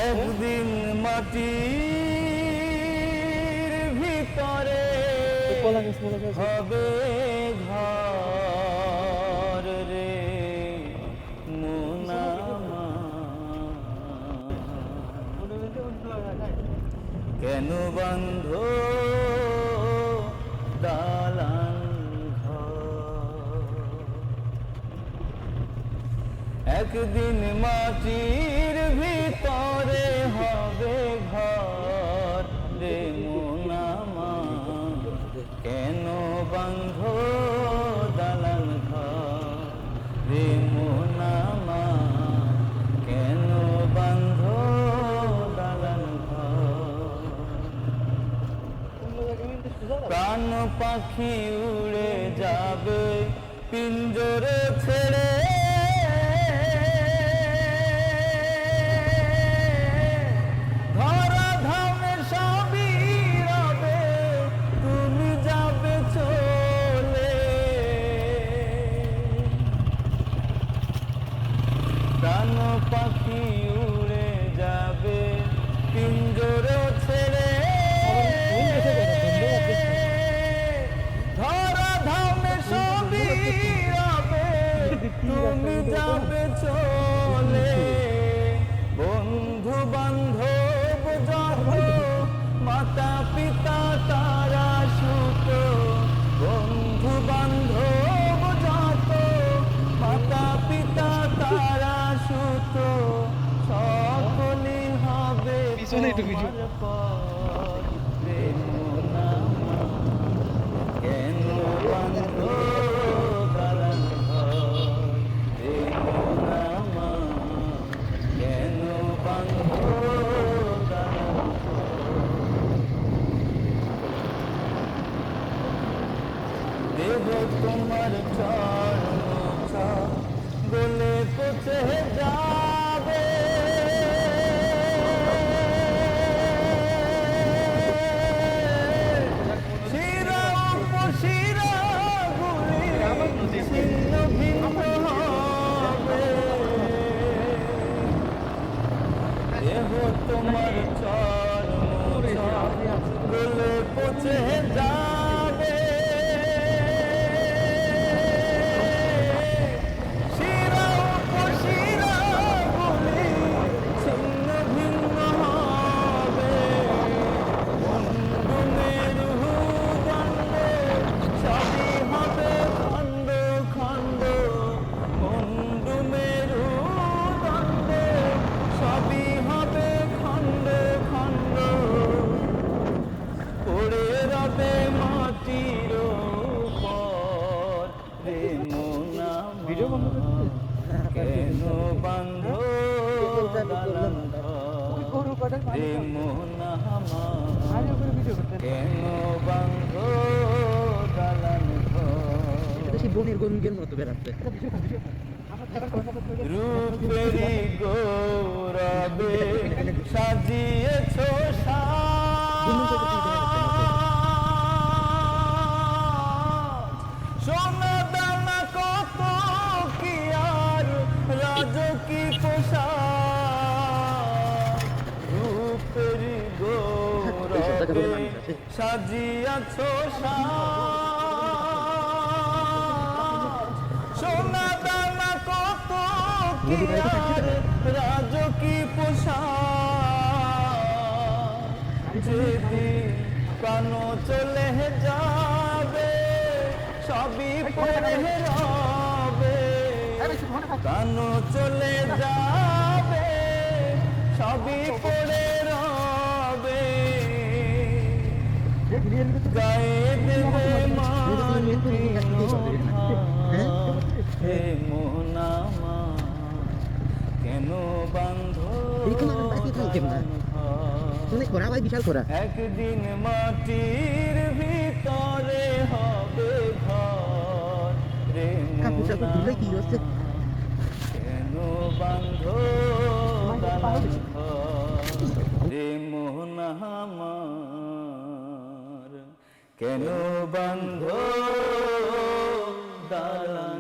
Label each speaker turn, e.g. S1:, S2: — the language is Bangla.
S1: একদিন মাটির ভিতরে হবে ঘর রে মোনামা। কেন বন্ধ দালান ঘর? একদিন মাটির ভিতরে হবে ঘর রে মোনামা। কেন বন্ধ দালান ঘর রে মোনামা? কেন বন্ধ দালান ঘর? প্রাণ পাখি উড়ে যাবে পিঞ্জরে ছেড়ে, ধরা ধামে সবই রবে, তুমি যাবে চলে। প্রাণ পাখি উড়ে যাবে পিঞ্জরে ছেড়ে, ধরা ধামে সবই রবে, তুমি যাবে চলে। বন্ধু বান্ধব যত, মাতা পিতা তারা সুত। বন্ধু বান্ধব যত, মাতা পিতা তারা সুত। সকলেই হবে তোমার পর রে মোনামা। কেন বন্ধ দালান ঘর রে মোনামা? কেন বন্ধ দালান ঘর? দেহ তোমার চর্ম গলে পচে যাবে, শিরা উপশিরা গুলি ছিন্ন ভিন্ন হবে। দেহ তোমার চর্ম গলে পচে যাবে, শিরা উপশিরা গুলি ছিন্ন ভিন্ন হবে। বন্ধু মেরু দণ্ড সবই হবে খণ্ড খণ্ড। বন্ধু মেরু দণ্ড সবই হবে খণ্ড খণ্ড। পড়ে রবে মাটির উপর রে মোনামা। কেন বন্ধ দালান ঘর রে মোনামা? কেন বন্ধ দালান ঘর?
S2: বনের গরুকের মতো বেড়াচ্ছে।
S1: রূপেরি গৌরবে সাজিয়েছ সোনা দানা কত কি আর রাজকী পোশাক। রূপেরি গৌরবে সাজিয়েছ সোনা দানা কত কি আর রাজকী পোশাক। যেদিন প্রাণ চলে যাবে সবই পড়ে রবে। প্রাণ চলে যাবে সবই পড়ে রবে। গায়ে দেবে মাটি হে মোনামা। কেন বন্ধ একদিন মাটির ভিতরে হবে ঘর রে মোনামা। কেন বন্ধ দালান ঘর রে মোনামা? কেন বন্ধ দালান